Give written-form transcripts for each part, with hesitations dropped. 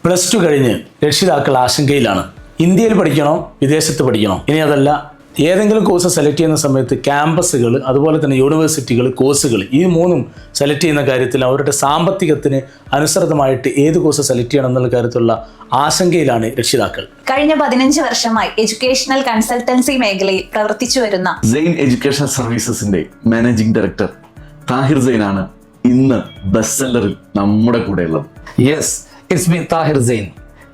+2 കഴിഞ്ഞ് രക്ഷിതാക്കൾ ആശങ്കയിലാണ്. ഇന്ത്യയിൽ പഠിക്കണോ വിദേശത്ത് പഠിക്കണോ? ഇനി അതല്ല, ഏതെങ്കിലും കോഴ്സ് സെലക്ട് ചെയ്യുന്ന സമയത്ത് ക്യാമ്പസുകൾ, അതുപോലെ തന്നെ യൂണിവേഴ്സിറ്റികൾ, കോഴ്സുകൾ, ഈ മൂന്നും സെലക്ട് ചെയ്യുന്ന കാര്യത്തിൽ അവരുടെ സാമ്പത്തികത്തിന് അനുസൃതമായിട്ട് ഏത് കോഴ്സ് സെലക്ട് ചെയ്യണം എന്നുള്ള കാര്യത്തിലുള്ള ആശങ്കയിലാണ് രക്ഷിതാക്കൾ. കഴിഞ്ഞ 15 വർഷമായി എഡ്യൂക്കേഷണൽ കൺസൾട്ടൻസി മേഖലയിൽ പ്രവർത്തിച്ചു വരുന്ന സെയിൻ എഡ്യൂക്കേഷൻ സർവീസസിന്റെ മാനേജിംഗ് ഡയറക്ടർ താഹിർ സെയിനാണ് ഇന്ന് ബെസ്റ്റ് സെല്ലറിൽ നമ്മുടെ കൂടെ ഉള്ളത്. Yes, it's me Tahir Zain.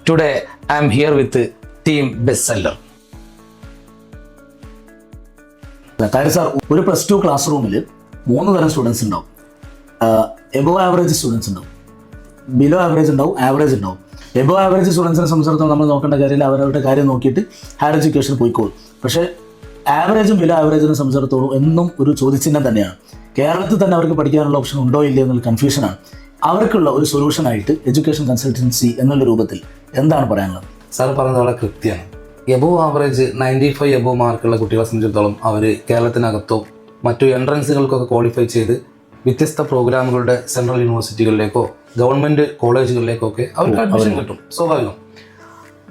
Today I am here with team bestseller. Tahir sir, ഒരു +2 ക്ലാസ് റൂമിൽ 3 തരം സ്റ്റുഡൻസ് ഉണ്ടാവും. എബോവ് ആവറേജ് സ്റ്റുഡൻസ് ഉണ്ടാവും, ബിലോ ആവറേജ് ഉണ്ടാവും, ആവറേജ് ഉണ്ടാവും. എബോവ് ആവറേജ് സ്റ്റുഡൻസിനെ സംബന്ധിച്ചിടത്തോളം നമ്മൾ നോക്കേണ്ട കാര്യമില്ല, അവരവരുടെ കാര്യം നോക്കിയിട്ട് ഹയർ എഡ്യൂക്കേഷൻ പോയിക്കോളും. പക്ഷേ ആവറേജും ബിലോ ആവറേജിനെ സംബന്ധിച്ചിടത്തോളം എന്നും ഒരു ചോദ്യചിഹ്നം തന്നെയാണ്. കേരളത്തിൽ തന്നെ അവർക്ക് പഠിക്കാനുള്ള ഓപ്ഷൻ ഉണ്ടോ ഇല്ല എന്നുള്ള കൺഫ്യൂഷനാണ്. അവർക്കുള്ള ഒരു സൊല്യൂഷനായിട്ട് എഡ്യൂക്കേഷൻ കൺസൾട്ടൻസി എന്നുള്ള രൂപത്തിൽ എന്താണ് പറയാനുള്ളത്? സാർ പറഞ്ഞത് വളരെ കൃത്യമാണ്. എബോവ് ആവറേജ് 95 എബോവ് മാർക്കുള്ള കുട്ടികളെ സംബന്ധിച്ചിടത്തോളം അവർ കേരളത്തിനകത്തോ മറ്റു എൻട്രൻസുകൾക്കൊക്കെ ക്വാളിഫൈ ചെയ്ത് വ്യത്യസ്ത പ്രോഗ്രാമുകളുടെ സെൻട്രൽ യൂണിവേഴ്സിറ്റികളിലേക്കോ ഗവൺമെൻറ് കോളേജുകളിലേക്കോ ഒക്കെ അവർക്ക് അഡ്മിഷൻ കിട്ടും, സ്വാഭാവികം.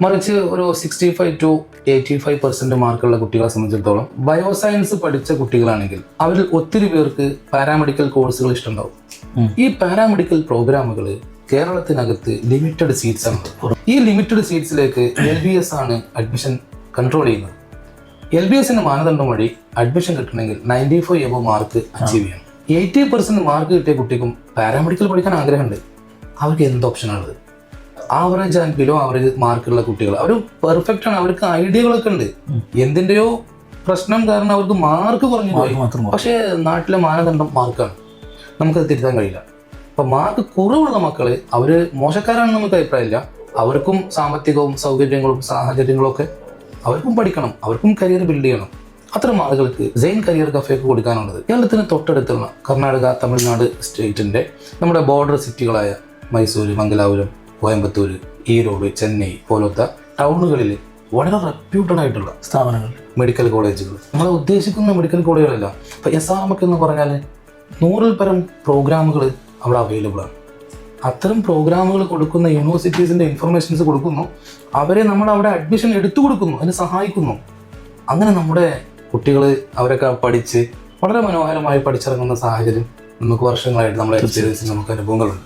മറിച്ച് ഒരു 65 to 85% മാർക്കുള്ള കുട്ടികളെ സംബന്ധിച്ചിടത്തോളം ബയോസയൻസ് പഠിച്ച കുട്ടികളാണെങ്കിൽ അവരിൽ ഒത്തിരി പേർക്ക് പാരാമെഡിക്കൽ കോഴ്സുകൾ ഇഷ്ടമുണ്ടാവും. ഈ പാരാമെഡിക്കൽ പ്രോഗ്രാമുകൾ കേരളത്തിനകത്ത് ലിമിറ്റഡ് സീറ്റ്സ് ആണ്. ഈ ലിമിറ്റഡ് സീറ്റ്സിലേക്ക് LBS ആണ് അഡ്മിഷൻ കൺട്രോൾ ചെയ്യുന്നത്. LBSന്റെ മാനദണ്ഡം വഴി അഡ്മിഷൻ കിട്ടണമെങ്കിൽ 95 എബോവ് മാർക്ക് അച്ചീവ് ചെയ്യണം. 80% മാർക്ക് കിട്ടിയ കുട്ടിക്കും പാരാമെഡിക്കൽ പഠിക്കാൻ ആഗ്രഹമുണ്ട്. അവർക്ക് എന്ത് ഓപ്ഷനാണുള്ളത്? ആവറേജ് ആൻഡ് ബിലോ ആവറേജ് മാർക്കുള്ള കുട്ടികൾ അവർ പെർഫെക്റ്റ് ആണ്, അവർക്ക് ഐഡിയകളൊക്കെ ഉണ്ട്. എന്തിൻ്റെയോ പ്രശ്നം കാരണം അവർക്ക് മാർക്ക് കുറഞ്ഞു പോയി. പക്ഷേ നാട്ടിലെ മാനദണ്ഡം മാർക്കാണ്, നമുക്കത് തിരുത്താൻ കഴിയില്ല. അപ്പം മാർക്ക് കുറവുള്ള മക്കൾ അവർ മോശക്കാരാണെന്ന് നമുക്ക് അഭിപ്രായമില്ല. അവർക്കും സാമ്പത്തികവും സൗകര്യങ്ങളും സാഹചര്യങ്ങളും ഒക്കെ അവർക്കും പഠിക്കണം, അവർക്കും കരിയർ ബിൽഡ് ചെയ്യണം. അത്തരം ആളുകൾക്ക് സെയിൻ കരിയർ കഫേക്ക് കൊടുക്കാനുള്ളത് കേരളത്തിന് തൊട്ടടുത്തുള്ള കർണാടക, തമിഴ്നാട് സ്റ്റേറ്റിൻ്റെ നമ്മുടെ ബോർഡർ സിറ്റികളായ മൈസൂർ, മംഗലാപുരം, കോയമ്പത്തൂർ, ഈരോഡ്, ചെന്നൈ പോലത്തെ ടൗണുകളിൽ വളരെ റെപ്യൂട്ടഡ് ആയിട്ടുള്ള സ്ഥാപനങ്ങൾ, മെഡിക്കൽ കോളേജുകൾ, നമ്മൾ ഉദ്ദേശിക്കുന്ന മെഡിക്കൽ കോളേജുകളല്ല. ഇപ്പോൾ SRMK എന്ന് പറഞ്ഞാൽ 100-ൽ പരം പ്രോഗ്രാമുകൾ അവിടെ അവൈലബിൾ ആണ്. അത്തരം പ്രോഗ്രാമുകൾ കൊടുക്കുന്ന യൂണിവേഴ്സിറ്റീസിൻ്റെ ഇൻഫർമേഷൻസ് കൊടുക്കുന്നു, അവരെ നമ്മൾ അവിടെ അഡ്മിഷൻ എടുത്തു കൊടുക്കുന്നു, അതിനെ സഹായിക്കുന്നു. അങ്ങനെ നമ്മുടെ കുട്ടികൾ അവരൊക്കെ പഠിച്ച് വളരെ മനോഹരമായി പഠിച്ചിറങ്ങുന്ന സാഹചര്യം നമുക്ക് വർഷങ്ങളായിട്ട് നമ്മളെ എക്സ്പീരിയൻസിൽ നമുക്ക് അനുഭവങ്ങളുണ്ട്.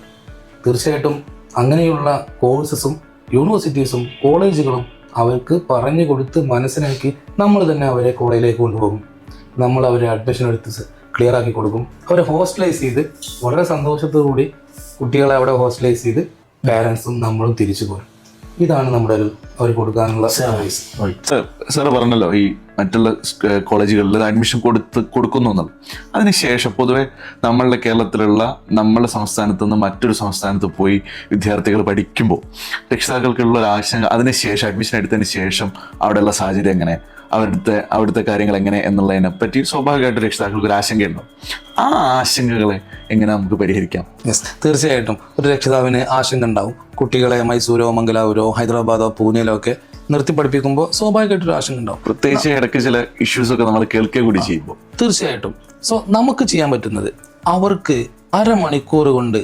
തീർച്ചയായിട്ടും അങ്ങനെയുള്ള കോഴ്സസും യൂണിവേഴ്സിറ്റീസും കോളേജുകളും അവർക്ക് പറഞ്ഞു കൊടുത്ത് മനസ്സിലാക്കി നമ്മൾ തന്നെ അവരെ കോളേജിലേക്ക് കൊണ്ടുപോകും. നമ്മൾ അവരെ അഡ്മിഷൻ എടുത്ത് ക്ലിയർ ആക്കി കൊടുക്കും. അവരെ ഹോസ്റ്റലൈസ് ചെയ്ത് വളരെ സന്തോഷത്തോടുകൂടി കുട്ടികളെ അവിടെ ഹോസ്റ്റലൈസ് ചെയ്ത് പാരൻസും നമ്മളും തിരിച്ചു പോരും. ഇതാണ് നമ്മുടെ ഒരു അവർ കൊടുക്കാനുള്ള സർവീസ്. സാറ് പറഞ്ഞല്ലോ ഈ മറ്റുള്ള കോളേജുകളിൽ അഡ്മിഷൻ കൊടുക്കുന്നു എന്നുള്ളത്. അതിനുശേഷം പൊതുവെ നമ്മളുടെ കേരളത്തിലുള്ള നമ്മളുടെ സംസ്ഥാനത്ത് നിന്ന് മറ്റൊരു സംസ്ഥാനത്ത് പോയി വിദ്യാർത്ഥികൾ പഠിക്കുമ്പോൾ രക്ഷിതാക്കൾക്കുള്ള ഒരു ആശങ്ക, അതിനുശേഷം അഡ്മിഷൻ എടുത്തതിന് ശേഷം അവിടെയുള്ള സാഹചര്യം എങ്ങനെ, അവിടുത്തെ കാര്യങ്ങൾ എങ്ങനെ എന്നുള്ളതിനെ പറ്റി സ്വാഭാവികമായിട്ട് രക്ഷിതാക്കൾക്ക് ഒരു ആശങ്കയുണ്ടാവും. ആ ആശങ്കകളെ എങ്ങനെ നമുക്ക് പരിഹരിക്കാം? യെസ്, തീർച്ചയായിട്ടും ഒരു രക്ഷിതാവിന് ആശങ്ക ഉണ്ടാവും. കുട്ടികളെ മൈസൂരോ, മംഗലാപുരോ, ഹൈദരാബാദോ, പൂനെയിലോ ഒക്കെ നിർത്തി പഠിപ്പിക്കുമ്പോൾ സ്വാഭാവികമായിട്ടൊരു ആശങ്ക ഉണ്ടാവും. പ്രത്യേകിച്ച് ഇടയ്ക്ക് ചില ഇഷ്യൂസ് ഒക്കെ നമ്മൾ കേൾക്കുക കൂടി ചെയ്യുമ്പോൾ തീർച്ചയായിട്ടും. സോ നമുക്ക് ചെയ്യാൻ പറ്റുന്നത് അവർക്ക് അരമണിക്കൂർ കൊണ്ട്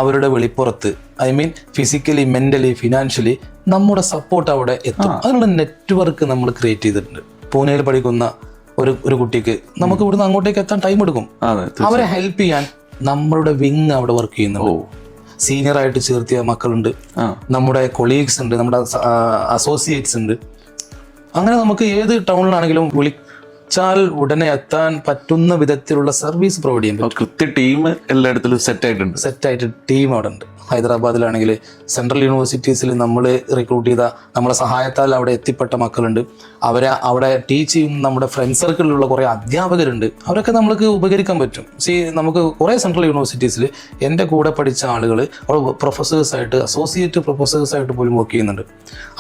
അവരുടെ വെളിപ്പുറത്ത്, I mean physically, mentally, financially നമ്മുടെ സപ്പോർട്ട് അവിടെ എത്തും. അതിനുള്ള നെറ്റ്വർക്ക് നമ്മൾ ക്രിയേറ്റ് ചെയ്തിട്ടുണ്ട്. പൂനെയിൽ പഠിക്കുന്ന ഒരു കുട്ടിക്ക് നമുക്ക് ഇവിടുന്ന് അങ്ങോട്ടേക്ക് എത്താൻ ടൈം എടുക്കും. അവരെ ഹെൽപ്പ് ചെയ്യാൻ നമ്മളുടെ വിങ് അവിടെ വർക്ക് ചെയ്യുന്നുണ്ട്. സീനിയർ ആയിട്ട് ചേർത്തിയ മക്കളുണ്ട്, നമ്മുടെ കൊളീഗ്സ് ഉണ്ട്, നമ്മുടെ അസോസിയേറ്റ്സ് ഉണ്ട്. അങ്ങനെ നമുക്ക് ഏത് ടൗണിലാണെങ്കിലും വിളിച്ചാൽ ഉടനെ എത്താൻ പറ്റുന്ന വിധത്തിലുള്ള സർവീസ് പ്രൊവൈഡ് ചെയ്യാൻ പറ്റും. കൃത്യ ടീം എല്ലായിടത്തിലും സെറ്റായിട്ട് ടീം അവിടെ ഉണ്ട്. ഹൈദരാബാദിലാണെങ്കിൽ സെൻട്രൽ യൂണിവേഴ്സിറ്റീസിൽ നമ്മൾ റിക്രൂട്ട് ചെയ്ത നമ്മളെ സഹായത്താൽ അവിടെ എത്തിപ്പെട്ട മക്കളുണ്ട്. അവരെ അവിടെ ടീച്ച് ചെയ്യുന്ന നമ്മുടെ ഫ്രണ്ട് സർക്കിളിലുള്ള കുറേ അധ്യാപകരുണ്ട്. അവരൊക്കെ നമ്മൾക്ക് ഉപകരിക്കാൻ പറ്റും. നമുക്ക് കുറേ സെൻട്രൽ യൂണിവേഴ്സിറ്റീസിൽ എൻ്റെ കൂടെ പഠിച്ച ആളുകൾ അവിടെ പ്രൊഫസേഴ്സായിട്ട്, അസോസിയേറ്റ് പ്രൊഫസേഴ്സായിട്ട് പോലും വർക്ക് ചെയ്യുന്നുണ്ട്.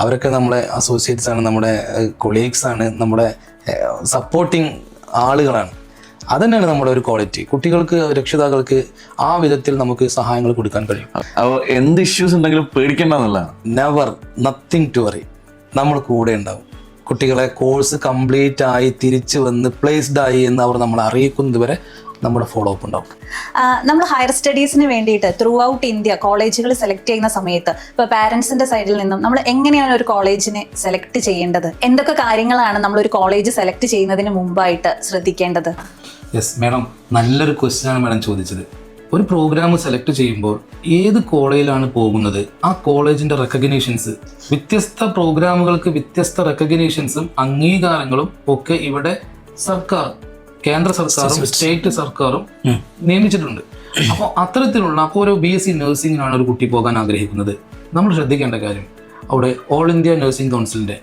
അവരൊക്കെ നമ്മളെ അസോസിയേറ്റ്സ് ആണ്, നമ്മുടെ കൊളീഗ്സ് ആണ്, നമ്മുടെ സപ്പോർട്ടിങ് ആളുകളാണ്. അതന്നെയാണ് നമ്മുടെ ഒരു ക്വാളിറ്റി. കുട്ടികൾക്ക്, രക്ഷിതാക്കൾക്ക് ആ വിധത്തിൽ നമുക്ക് സഹായങ്ങൾ കൊടുക്കാൻ കഴിയും. എന്ത് ഇഷ്യൂസ് ഉണ്ടെങ്കിലും പേടിക്കേണ്ടെന്നുള്ളതാണ്. Never, nothing to worry. നമ്മൾ കൂടെ ഉണ്ടാവും. കുട്ടികളെ കോഴ്സ് കംപ്ലീറ്റ് ആയി തിരിച്ചു വന്ന് പ്ലേസ്ഡ് ആയി എന്ന് അവർ നമ്മളെ അറിയിക്കുന്നത് വരെ നമ്മുടെ ഫോളോ അപ്പ് ഉണ്ടാവും. നമ്മൾ ഹയർ സ്റ്റഡീസിന് വേണ്ടിയിട്ട് ത്രൂ ഔട്ട് ഇന്ത്യ കോളേജുകൾ സെലക്ട് ചെയ്യുന്ന സമയത്ത് ഇപ്പോൾ പാരൻസിന്റെ സൈഡിൽ നിന്നും നമ്മൾ എങ്ങനെയാണ് ഒരു കോളേജിനെ സെലക്ട് ചെയ്യേണ്ടത്? എന്തൊക്കെ കാര്യങ്ങളാണ് നമ്മൾ ഒരു കോളേജ് സെലക്ട് ചെയ്യുന്നതിന് മുമ്പായിട്ട് ശ്രദ്ധിക്കേണ്ടത്? യെസ് മാഡം, നല്ലൊരു ക്വസ്റ്റ്യനാണ് മാഡം ചോദിച്ചത്. ഒരു പ്രോഗ്രാം സെലക്ട് ചെയ്യുമ്പോൾ ഏത് കോളേജിലാണ് പോകുന്നത്, ആ കോളേജിൻ്റെ റെക്കഗ്നീഷൻസ്, വ്യത്യസ്ത പ്രോഗ്രാമുകൾക്ക് വ്യത്യസ്ത റെക്കഗ്നീഷൻസും അംഗീകാരങ്ങളും ഒക്കെ ഇവിടെ സർക്കാർ, കേന്ദ്ര സർക്കാരും സ്റ്റേറ്റ് സർക്കാരും നിയമിച്ചിട്ടുണ്ട്. അപ്പോൾ അത്തരത്തിലുള്ള, അപ്പോൾ ഒരു BSc നഴ്സിംഗിനാണ് ഒരു കുട്ടി പോകാൻ ആഗ്രഹിക്കുന്നത്, നമ്മൾ ശ്രദ്ധിക്കേണ്ട കാര്യം അവിടെ ഓൾ ഇന്ത്യ നഴ്സിംഗ് കൗൺസിലിൻ്റെ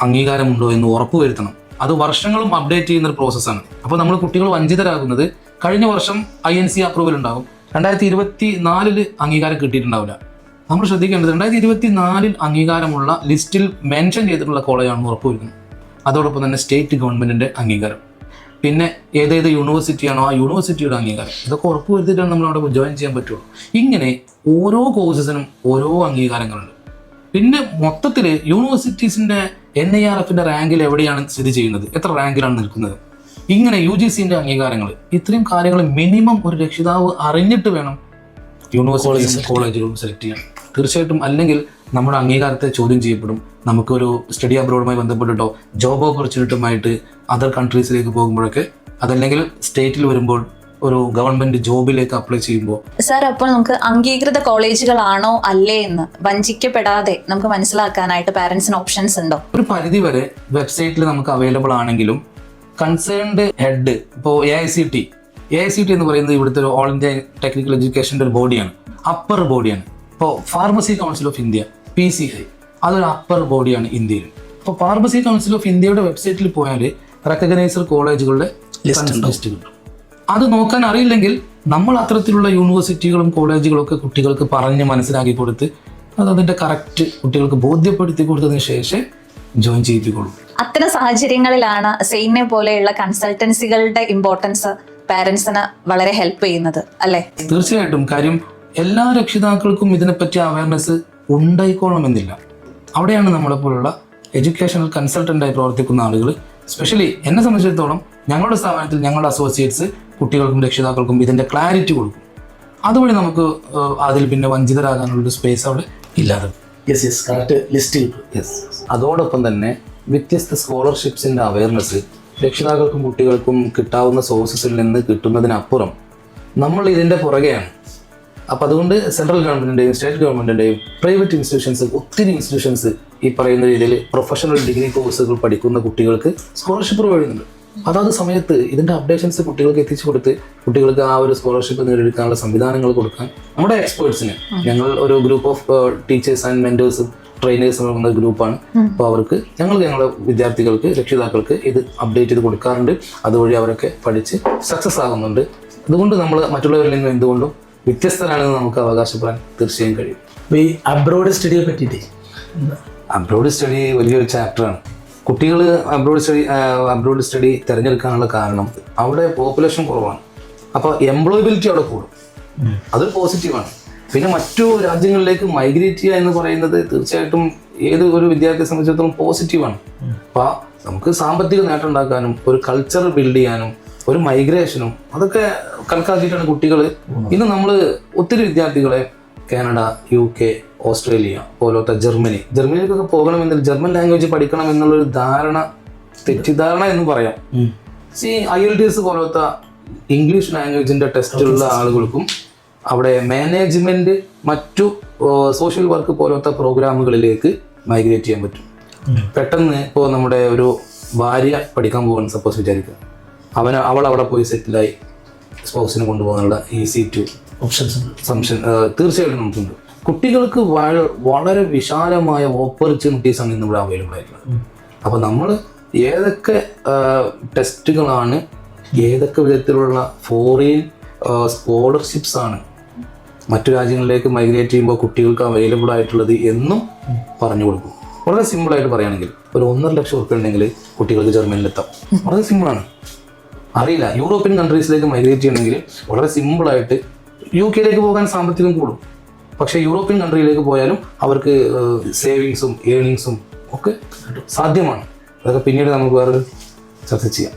അംഗീകാരമുണ്ടോ എന്ന് ഉറപ്പുവരുത്തണം. അത് വർഷങ്ങളും അപ്ഡേറ്റ് ചെയ്യുന്ന ഒരു പ്രോസസ്സാണ്. അപ്പോൾ നമ്മൾ കുട്ടികൾ വഞ്ചിതരാകുന്നത്, കഴിഞ്ഞ വർഷം INC അപ്രൂവൽ ഉണ്ടാകും, 2024 അംഗീകാരം കിട്ടിയിട്ടുണ്ടാവില്ല. നമ്മൾ ശ്രദ്ധിക്കേണ്ടത് 2024 അംഗീകാരമുള്ള ലിസ്റ്റിൽ മെൻഷൻ ചെയ്തിട്ടുള്ള കോളേജാണെന്ന് ഉറപ്പുവരുത്തുന്നത്. അതോടൊപ്പം തന്നെ സ്റ്റേറ്റ് ഗവൺമെൻറ്റിൻ്റെ അംഗീകാരം, പിന്നെ ഏതേത് യൂണിവേഴ്സിറ്റിയാണോ ആ യൂണിവേഴ്സിറ്റിയുടെ അംഗീകാരം, ഇതൊക്കെ ഉറപ്പുവരുത്തിയിട്ടാണ് നമ്മൾ അവിടെ ജോയിൻ ചെയ്യാൻ പറ്റുള്ളൂ. ഇങ്ങനെ ഓരോ കോഴ്സസിനും ഓരോ അംഗീകാരങ്ങളുണ്ട്. പിന്നെ മൊത്തത്തിൽ യൂണിവേഴ്സിറ്റീസിൻ്റെ NIRFൻ്റെ റാങ്കിൽ എവിടെയാണ് സ്ഥിതി ചെയ്യുന്നത്, എത്ര റാങ്കിലാണ് നിൽക്കുന്നത്, ഇങ്ങനെ UGCൻ്റെ അംഗീകാരങ്ങൾ, ഇത്രയും കാര്യങ്ങൾ മിനിമം ഒരു രക്ഷിതാവ് അറിഞ്ഞിട്ട് വേണം യൂണിവേഴ്സിറ്റി കോളേജുകളും സെലക്ട് ചെയ്യാൻ. തീർച്ചയായിട്ടും, അല്ലെങ്കിൽ നമ്മുടെ അംഗീകാരത്തെ ചോദ്യം ചെയ്യപ്പെടും. നമുക്കൊരു സ്റ്റഡി അബ്രോഡുമായി ബന്ധപ്പെട്ടിട്ടോ ജോബ് ഓപ്പർച്യൂണിറ്റിയുമായിട്ട് അതർ കൺട്രീസിലേക്ക് പോകുമ്പോഴൊക്കെ, അതല്ലെങ്കിൽ സ്റ്റേറ്റിൽ വരുമ്പോൾ ഒരു ഗവൺമെന്റ് ജോബിലേക്ക് അപ്ലൈ ചെയ്യുമ്പോൾ. സാർ, അപ്പോൾ നമുക്ക് അംഗീകൃത കോളേജുകളാണോ അല്ലേ എന്ന് വഞ്ചിക്കപ്പെടാതെ നമുക്ക് മനസ്സിലാക്കാനായിട്ട് പാരന്റ്സിന് ഓപ്ഷൻസ് ഉണ്ടോ? ഒരു പരിധി വരെ വെബ്സൈറ്റിൽ നമുക്ക് അവൈലബിൾ ആണെങ്കിലും കൺസേൺഡ് ഹെഡ്, ഇപ്പോൾ AICT എന്ന് പറയുന്നത് ഇവിടുത്തെ ഒരു ഓൾ ഇന്ത്യ ടെക്നിക്കൽ എഡ്യൂക്കേഷൻ്റെ ഒരു ബോഡിയാണ്, അപ്പർ ബോഡിയാണ്. ഇപ്പോൾ pharmacy council of India PCI അതൊരു അപ്പർ ബോഡിയാണ് ഇന്ത്യയിൽ. അപ്പോൾ ഫാർമസി കൗൺസിൽ ഓഫ് ഇന്ത്യയുടെ വെബ്സൈറ്റിൽ പോയാൽ റെക്കഗ്നൈസ്ഡ് കോളേജുകളുടെ ലിസ്റ്റ് കിട്ടും. അത് നോക്കാൻ അറിയില്ലെങ്കിൽ നമ്മൾ അത്തരത്തിലുള്ള യൂണിവേഴ്സിറ്റികളും കോളേജുകളും ഒക്കെ കുട്ടികൾക്ക് പറഞ്ഞ് മനസ്സിലാക്കി കൊടുത്ത് അതിൻ്റെ കറക്റ്റ് കുട്ടികൾക്ക് ബോധ്യപ്പെടുത്തി കൊടുത്തതിന് ശേഷം ജോയിൻ ചെയ്യിപ്പിക്കൊള്ളൂ. അത്തരം സാഹചര്യങ്ങളിലാണ് സെയിനെ പോലെയുള്ള കൺസൾട്ടൻസികളുടെ ഇമ്പോർട്ടൻസ് പാരന്റ്സിന് വളരെ ഹെൽപ്പ് ചെയ്യുന്നത്, അല്ലേ? തീർച്ചയായിട്ടും. കാര്യം എല്ലാ രക്ഷിതാക്കൾക്കും ഇതിനെപ്പറ്റി അവയർനെസ് ഉണ്ടായിക്കൊള്ളണമെന്നില്ല. അവിടെയാണ് നമ്മളെപ്പോലുള്ള എഡ്യൂക്കേഷണൽ കൺസൾട്ടൻ്റായി പ്രവർത്തിക്കുന്ന ആളുകൾ, സ്പെഷ്യലി എന്നെ സംബന്ധിച്ചിടത്തോളം ഞങ്ങളുടെ സ്ഥാപനത്തിൽ ഞങ്ങളുടെ അസോസിയേറ്റ്സ് കുട്ടികൾക്കും രക്ഷിതാക്കൾക്കും ഇതിൻ്റെ ക്ലാരിറ്റി കൊടുക്കും. അതുവഴി നമുക്ക് അതിൽ പിന്നെ വഞ്ചിതരാകാനുള്ളൊരു സ്പേസ് അവിടെ ഇല്ലാതെ. ലിസ്റ്റ് അതോടൊപ്പം തന്നെ വ്യത്യസ്ത സ്കോളർഷിപ്സിൻ്റെ അവയർനെസ് രക്ഷിതാക്കൾക്കും കുട്ടികൾക്കും കിട്ടാവുന്ന സോഴ്സസിൽ നിന്ന് കിട്ടുന്നതിനപ്പുറം നമ്മൾ ഇതിൻ്റെ പുറകെയാണ്. അപ്പം അതുകൊണ്ട് സെൻട്രൽ ഗവൺമെൻറ്റിൻ്റെയും സ്റ്റേറ്റ് ഗവൺമെൻറ്റിൻ്റെയും പ്രൈവറ്റ് ഇൻസ്റ്റിറ്റ്യൂഷൻസ്, ഒത്തിരി ഇൻസ്റ്റിറ്റ്യൂഷൻസ് ഈ പറയുന്ന രീതിയിൽ പ്രൊഫഷണൽ ഡിഗ്രി കോഴ്സുകൾ പഠിക്കുന്ന കുട്ടികൾക്ക് സ്കോളർഷിപ്പ് പ്രൊവൈഡ്. അതാത് സമയത്ത് ഇതിൻ്റെ അപ്ഡേഷൻസ് കുട്ടികൾക്ക് എത്തിച്ചു കൊടുത്ത് കുട്ടികൾക്ക് ആ ഒരു സ്കോളർഷിപ്പ് നേടിയെടുക്കാനുള്ള സംവിധാനങ്ങൾ കൊടുക്കാൻ നമ്മുടെ എക്സ്പേർട്സിന്, ഞങ്ങൾ ഒരു ഗ്രൂപ്പ് ഓഫ് ടീച്ചേഴ്സ് ആൻഡ് മെൻറ്റേഴ്സും ട്രെയിനേഴ്സും എന്ന ഗ്രൂപ്പാണ്. അപ്പോൾ അവർക്ക് ഞങ്ങളുടെ വിദ്യാർത്ഥികൾക്ക്, രക്ഷിതാക്കൾക്ക് ഇത് അപ്ഡേറ്റ് ചെയ്ത് കൊടുക്കാറുണ്ട്. അതുവഴി അവരൊക്കെ പഠിച്ച് സക്സസ് ആകുന്നുണ്ട്. അതുകൊണ്ട് നമ്മൾ മറ്റുള്ളവരിൽ നിന്ന് എന്തുകൊണ്ടും വ്യത്യസ്തരാണെന്ന് നമുക്ക് അവകാശപ്പെടാൻ തീർച്ചയായും കഴിയും. ഈ അബ്രോഡ് സ്റ്റഡിയെ പറ്റിയിട്ട്, അബ്രോഡ് സ്റ്റഡി വലിയൊരു ചാപ്റ്ററാണ്. കുട്ടികൾ അബ്രോഡ് സ്റ്റഡി തിരഞ്ഞെടുക്കാനുള്ള കാരണം അവിടെ പോപ്പുലേഷൻ കുറവാണ്. അപ്പോൾ എംപ്ലോയബിലിറ്റി അവിടെ കൂടും, അതൊരു പോസിറ്റീവാണ്. പിന്നെ മറ്റു രാജ്യങ്ങളിലേക്ക് മൈഗ്രേറ്റ് ചെയ്യുക എന്ന് പറയുന്നത് തീർച്ചയായിട്ടും ഏത് ഒരു വിദ്യാർത്ഥിയെ സംബന്ധിച്ചിടത്തോളം പോസിറ്റീവാണ്. അപ്പോൾ നമുക്ക് സാമ്പത്തിക നേട്ടം ഉണ്ടാക്കാനും ഒരു കൾച്ചർ ബിൽഡ് ചെയ്യാനും ഒരു മൈഗ്രേഷനും അതൊക്കെ കണക്കാക്കിയിട്ടാണ് കുട്ടികൾ. ഇന്ന് നമ്മൾ ഒത്തിരി വിദ്യാർത്ഥികളെ കാനഡ, UK, ഓസ്ട്രേലിയ പോലത്തെ ജർമ്മനിയിലേക്കൊക്കെ പോകണമെങ്കിൽ ജർമ്മൻ ലാംഗ്വേജ് പഠിക്കണം എന്നുള്ളൊരു തെറ്റിദ്ധാരണ എന്ന് പറയാം. IELTS പോലത്തെ ഇംഗ്ലീഷ് ലാംഗ്വേജിൻ്റെ ടെസ്റ്റുള്ള ആളുകൾക്കും അവിടെ മാനേജ്മെൻറ്റ്, മറ്റു സോഷ്യൽ വർക്ക് പോലത്തെ പ്രോഗ്രാമുകളിലേക്ക് മൈഗ്രേറ്റ് ചെയ്യാൻ പറ്റും. പെട്ടെന്ന് ഇപ്പോൾ നമ്മുടെ ഒരു ഭാര്യ പഠിക്കാൻ പോകാൻ സപ്പോസ് വിചാരിക്കുക, അവൾ അവിടെ പോയി സെറ്റിലായി സ്പോക്സിന് കൊണ്ടുപോകാനുള്ള ഈസി ടു ഓപ്ഷൻ തീർച്ചയായിട്ടും നമുക്കുണ്ട്. കുട്ടികൾക്ക് വളരെ വിശാലമായ ഓപ്പർച്യൂണിറ്റീസാണ് ഇന്നിവിടെ അവൈലബിൾ ആയിട്ടുള്ളത്. അപ്പോൾ നമ്മൾ ഏതൊക്കെ ടെസ്റ്റുകളാണ്, ഏതൊക്കെ വിധത്തിലുള്ള ഫോറിൻ സ്കോളർഷിപ്സ് ആണ് മറ്റു രാജ്യങ്ങളിലേക്ക് മൈഗ്രേറ്റ് ചെയ്യുമ്പോൾ കുട്ടികൾക്ക് അവൈലബിൾ ആയിട്ടുള്ളത് എന്നും പറഞ്ഞു കൊടുക്കും. വളരെ സിമ്പിളായിട്ട് പറയുകയാണെങ്കിൽ ഒരു 1.5 ലക്ഷം ഉറുപ്പിക ഉണ്ടെങ്കിൽ കുട്ടികൾക്ക് ജർമ്മനിലെത്താം. വളരെ സിമ്പിളാണ്. അറിയില്ല, യൂറോപ്യൻ കൺട്രീസിലേക്ക് മൈഗ്രേറ്റ് ചെയ്യണമെങ്കിൽ വളരെ സിമ്പിളായിട്ട് UK പോകാൻ സാമ്പത്തികം കൂടും. പക്ഷേ യൂറോപ്യൻ കൺട്രിയിലേക്ക് പോയാലും അവർക്ക് സേവിങ്സും ഏണിങ്സും ഒക്കെ സാധ്യമാണ്. അതൊക്കെ പിന്നീട് നമുക്ക് വേറെ ചർച്ച ചെയ്യാം.